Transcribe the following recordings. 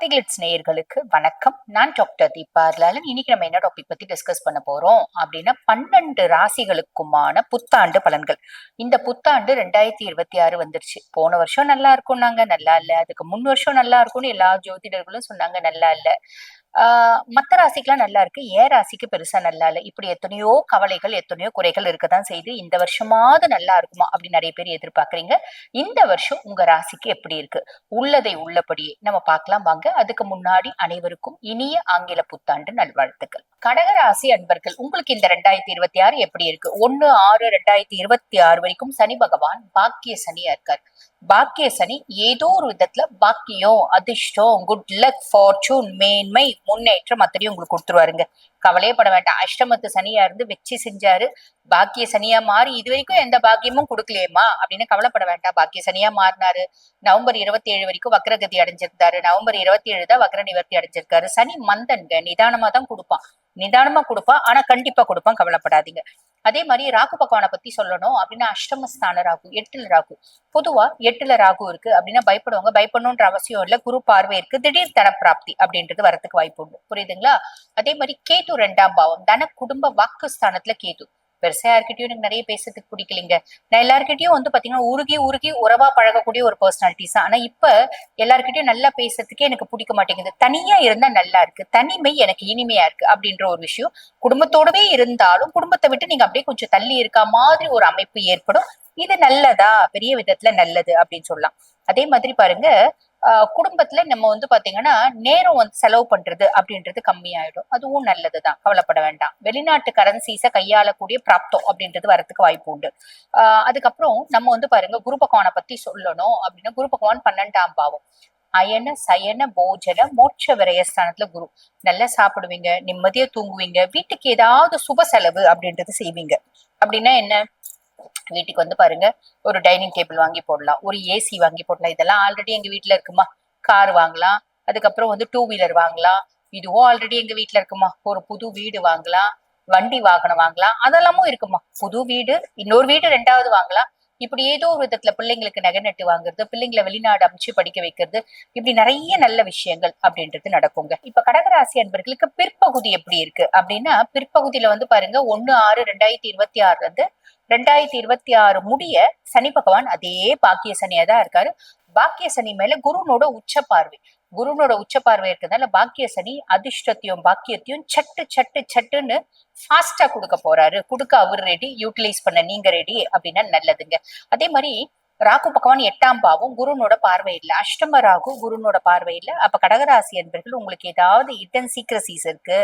பக்தி கிளிட்ஸ் நேயர்களுக்கு வணக்கம். நான் டாக்டர் தீபா லாலன். இன்னைக்கு நம்ம என்ன டாபிக் பத்தி டிஸ்கஸ் பண்ண போறோம் அப்படின்னா 12 ராசிகளுக்குமான புத்தாண்டு பலன்கள். இந்த புத்தாண்டு 2026 வந்துருச்சு. போன வருஷம் நல்லா இருக்கும் நாங்க நல்லா இல்ல, அதுக்கு முன் வருஷம் நல்லா இருக்கும்னு எல்லா ஜோதிடர்களும் சொன்னாங்க, நல்லா இல்ல. மத்த ராசிக்கெல்லாம் நல்லா இருக்கு, ஏன் ராசிக்கு பெருசா நல்லா இல்ல. இப்படி எத்தனையோ கவலைகள் எத்தனையோ குறைகள் இருக்கதான் செய்து இந்த வருஷமாவது நல்லா இருக்குமா அப்படின்னு நிறைய பேர் எதிர்பார்க்கறீங்க. இந்த வருஷம் உங்க ராசிக்கு எப்படி இருக்கு உள்ளதை உள்ளபடியே நம்ம பார்க்கலாம் வாங்க. அதுக்கு முன்னாடி அனைவருக்கும் இனிய ஆங்கில புத்தாண்டு நல்வாழ்த்துக்கள். கடகராசி அன்பர்கள், உங்களுக்கு இந்த 2026 எப்படி இருக்கு? 1/6/2026 வரைக்கும் சனி பகவான் பாக்கிய சனியா இருக்கார். பாக்கிய சனி ஏதோ ஒரு விதத்துல பாக்கியம், அதிர்ஷ்டம், குட் லக், ஃபார்ச்சூன், மேன்மை, முன்னேற்றம் அத்தனையும் உங்களுக்கு கொடுத்துருவாருங்க. கவலையே பட வேண்டாம். அஷ்டமத்து சனியா இருந்து வெற்றி செஞ்சாரு, பாக்கிய சனியா மாறி இது வரைக்கும் எந்த பாக்கியமும் கொடுக்கலையேமா அப்படின்னு கவலைப்பட வேண்டாம். பாக்கிய சனியா மாறினாரு. நவம்பர் 27 வரைக்கும் வக்ரகதி அடைஞ்சிருந்தாரு. நவம்பர் 27 தான் வக்ர நிவர்த்தி அடைஞ்சிருக்காரு. சனி மந்தன்க, நிதானமா தான் கொடுப்பான். நிதானமா கொடுப்பான், ஆனா கண்டிப்பா கொடுப்பான், கவலைப்படாதீங்க. அதே மாதிரி ராகு பகவானை பத்தி சொல்லணும் அப்படின்னா அஷ்டமஸ்தான ராகு, 8ல ராகு. பொதுவா 8ல ராகு இருக்கு அப்படின்னா பயப்படுவாங்க. பயப்படணும்ன்ற அவசியம் இல்ல. குரு பார்வை இருக்கு, திடீர் தன பிராப்தி அப்படின்றது வரத்துக்கு வாய்ப்பு உண்டு. புரியுதுங்களா? அதே மாதிரி கேது 2ஆம் பாவம், தன குடும்ப வாக்கு ஸ்தானத்துல கேது. பெருசா யார்கிட்டயும் எனக்கு நிறைய பேசுறதுக்கு பிடிக்கலைங்க. நான் எல்லார்கிட்டயும் பாத்தீங்கன்னா உருகி உருகி உறவா பழகக்கூடிய ஒரு பர்சனாலிட்டிஸ். ஆனா இப்ப எல்லார்கிட்டயும் நல்லா பேசுறதுக்கே எனக்கு பிடிக்க மாட்டேங்குது. தனியா இருந்தா நல்லா இருக்கு, தனிமை எனக்கு இனிமையா இருக்கு அப்படின்ற ஒரு விஷயம். குடும்பத்தோடவே இருந்தாலும் குடும்பத்தை விட்டு நீங்க அப்படியே கொஞ்சம் தள்ளி இருக்க மாதிரி ஒரு அமைப்பு ஏற்படும். இது நல்லதா? பெரிய விதத்துல நல்லது அப்படின்னு சொல்லலாம். அதே மாதிரி பாருங்க, குடும்பத்துல நம்ம பாத்தீங்கன்னா நேரம் செலவு பண்றது அப்படின்றது கம்மியாயிடும். அதுவும் நல்லதுதான், கவலைப்பட வேண்டாம். வெளிநாட்டு கரன்சிஸ கையாளக்கூடிய பிராப்தம் அப்படின்றது வரதுக்கு வாய்ப்பு உண்டு. அதுக்கப்புறம் நம்ம பாருங்க, குரு பகவானை பத்தி சொல்லணும் அப்படின்னா குரு பகவான் 12ஆம் பாவம், அயன சயன போஜன மோட்ச விரயஸ்தானத்துல குரு. நல்லா சாப்பிடுவீங்க, நிம்மதியா தூங்குவீங்க, வீட்டுக்கு ஏதாவது சுப செலவு அப்படின்றது செய்வீங்க. அப்படின்னா என்ன? வீட்டுக்கு பாருங்க, ஒரு டைனிங் டேபிள் வாங்கி போடலாம், ஒரு ஏசி வாங்கி போடலாம். இதெல்லாம் ஆல்ரெடி எங்க வீட்டுல இருக்குமா. கார் வாங்கலாம், அதுக்கப்புறம் 2 வீலர் வாங்கலாம். இதுவும் ஆல்ரெடி எங்க வீட்டுல இருக்குமா. ஒரு புது வீடு வாங்கலாம், வண்டி வாகனம் வாங்கலாம், அதெல்லாமும் இருக்குமா. புது வீடு, இன்னொரு வீடு 2வது வாங்கலாம். இப்படி ஏதோ ஒரு விதத்துல பிள்ளைங்களுக்கு நகை நட்டு வாங்குறது, பிள்ளைங்களை வெளிநாடு அமைச்சு படிக்க வைக்கிறது, இப்படி நிறைய நல்ல விஷயங்கள் அப்படின்றது நடக்குங்க. இப்ப கடகராசி அன்பர்களுக்கு பிற்பகுதி எப்படி இருக்கு அப்படின்னா, பிற்பகுதியில பாருங்க 1/6/2026 இருந்து 2026 முடிய சனி பகவான் அதே பாக்கிய சனியா தான் இருக்காரு. பாக்கிய சனி மேல குருனோட உச்ச பார்வை. குருனோட உச்ச பார்வை இருக்கிறதுனால பாக்கிய சனி அதிர்ஷ்டத்தையும் பாக்கியத்தையும் சட்டு சட்டு சட்டுன்னு ஃபாஸ்டா கொடுக்க போறாரு. கொடுக்க அவர் ரெடி, யூட்டிலைஸ் பண்ண நீங்க ரெடி அப்படின்னா நல்லதுங்க. அதே மாதிரி ராகு பகவான் 8ஆம் பாவம், குருனோட பார்வை இல்லை. அஷ்டம ராகு குருனோட பார்வை இல்லை. அப்ப கடகராசி என்பர்கள் உங்களுக்கு ஏதாவது ஹிடன் சீக்ரசிஸ் இருக்கு,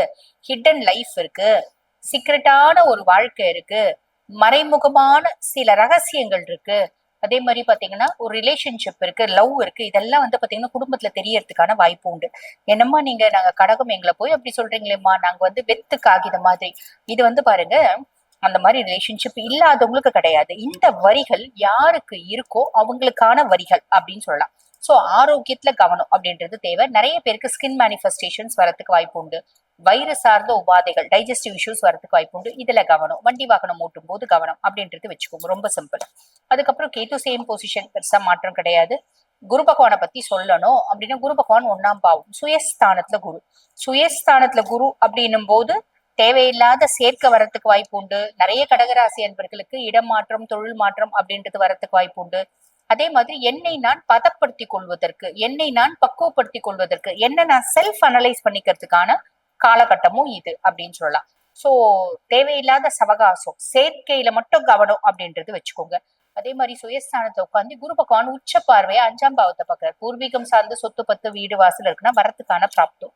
ஹிடன் லைஃப் இருக்கு, சீக்ரெட்டான ஒரு வாழ்க்கை இருக்கு, மறைமுகமான சில ரகசியங்கள் இருக்கு, அதே மாதிரி பாத்தீங்கன்னா ஒரு ரிலேஷன்ஷிப் இருக்கு, லவ் இருக்கு, இதெல்லாம் பாத்தீங்கன்னா குடும்பத்துல தெரியறதுக்கான வாய்ப்பு உண்டு. என்னம்மா நீங்க நாங்க கடகம் எங்களை போய் அப்படி சொல்றீங்களேம்மா, நாங்க வெத்து காகித மாதிரி. இது பாருங்க, அந்த மாதிரி ரிலேஷன்ஷிப் இல்லாதவங்களுக்கு கிடையாது. இந்த வரிகள் யாருக்கு இருக்கோ அவங்களுக்கான வரிகள் அப்படின்னு சொல்லலாம். சோ ஆரோக்கியத்துல கவனம் அப்படின்றது தேவை. நிறைய பேருக்கு ஸ்கின் மேனிஃபெஸ்டேஷன்ஸ் வரதுக்கு வாய்ப்பு உண்டு. வயிறு சார்ந்த உபாதைகள், டைஜஸ்டிவ் இஷ்யூஸ் வரதுக்கு வாய்ப்பு உண்டு. இதுல கவனம். வண்டி வாகனம் ஓட்டும் போது கவனம் அப்படின்றது வச்சுக்கோங்க, ரொம்ப சிம்பிள். அதுக்கப்புறம் கேது சேம் பொசிஷன், பெருசா மாற்றம் கிடையாது. குரு பகவானை பத்தி சொல்லணும் அப்படின்னா குரு பகவான் 1ஆம் பாவம், சுயஸ்தானத்துல குரு. சுயஸ்தானத்துல குரு அப்படின்னும் போது தேவையில்லாத சேர்க்க வரத்துக்கு வாய்ப்பு உண்டு. நிறைய கடகராசி அன்பர்களுக்கு இடமாற்றம், தொழில் மாற்றம் அப்படின்றது வரத்துக்கு வாய்ப்பு உண்டு. அதே மாதிரி என்னை நான் பதப்படுத்திக் கொள்வதற்கு, என்னை நான் பக்குவப்படுத்திக் கொள்வதற்கு, என்ன நான் செல்ஃப் அனலைஸ் பண்ணிக்கிறதுக்கான காலகட்டமும் இது அப்படின்னு சொல்லலாம். சோ தேவையில்லாத சவகாசம், சேர்க்கையில மட்டும் கவனம் அப்படின்றது வச்சுக்கோங்க. அதே மாதிரி சுயஸ்தானத்தை உட்காந்து குரு பகவான் உச்ச பார்வையா 5ஆம் பாவத்தை பாக்குறாரு. பூர்வீகம் சார்ந்த சொத்து பத்து வீடு வாசல் இருக்குன்னா வரத்துக்கான பிராப்தம்.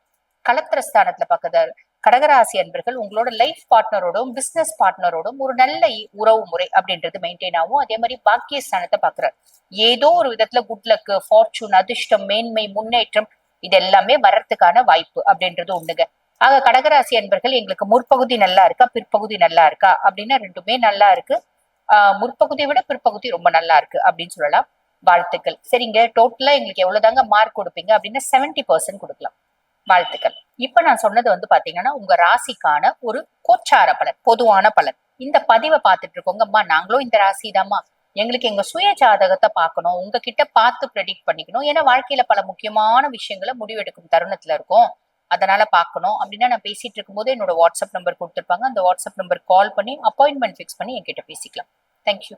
கலத்திரஸ்தானத்துல பாக்குறாரு. கடகராசி அன்பர்கள் உங்களோட லைஃப் பார்ட்னரோடும் பிசினஸ் பார்ட்னரோடும் ஒரு நல்ல உறவு முறை அப்படின்றது மெயின்டைன் ஆகும். அதே மாதிரி பாக்கியஸ்தானத்தை பாக்குறாரு. ஏதோ ஒரு விதத்துல குட் லக், ஃபார்ச்சூன், அதிர்ஷ்டம், மேன்மை, முன்னேற்றம் இது எல்லாமே வர்றதுக்கான வாய்ப்பு அப்படின்றது உண்டுங்க. ஆக கடகராசி அன்பர்கள், எங்களுக்கு முற்பகுதி நல்லா இருக்கா பிற்பகுதி நல்லா இருக்கா அப்படின்னா ரெண்டுமே நல்லா இருக்கு. முற்பகுதியை விட பிற்பகுதி ரொம்ப நல்லா இருக்கு அப்படின்னு சொல்லலாம். வாழ்த்துக்கள். சரிங்க, டோட்டலா எங்களுக்கு எவ்வளவுதாங்க மார்க் கொடுப்பீங்க அப்படின்னா 70% கொடுக்கலாம். வாழ்த்துக்கள். இப்ப நான் சொன்னது பாத்தீங்கன்னா உங்க ராசிக்கான ஒரு கோச்சார பலன், பொதுவான பலன். இந்த பதிவை பார்த்துட்டு இருக்கோங்கம்மா நாங்களும் இந்த ராசிதாம்மா, எங்களுக்கு எங்க சுய ஜாதகத்தை பார்க்கணும், உங்ககிட்ட பார்த்து ப்ரெடிக்ட் பண்ணிக்கணும். ஏன்னா வாழ்க்கையில பல முக்கியமான விஷயங்களை முடிவெடுக்கும் தருணத்துல இருக்கும். அதனால பார்க்கணும் அப்படின்னா நான் பேசிட்டு இருக்கும்போது என்னோட வாட்ஸ்அப் நம்பர் கொடுத்துருப்பாங்க. அந்த வாட்ஸ்அப் நம்பர் கால் பண்ணி அப்பாயின்மெண்ட் ஃபிக்ஸ் பண்ணி என்கிட்ட பேசிக்கலாம். தேங்க்யூ.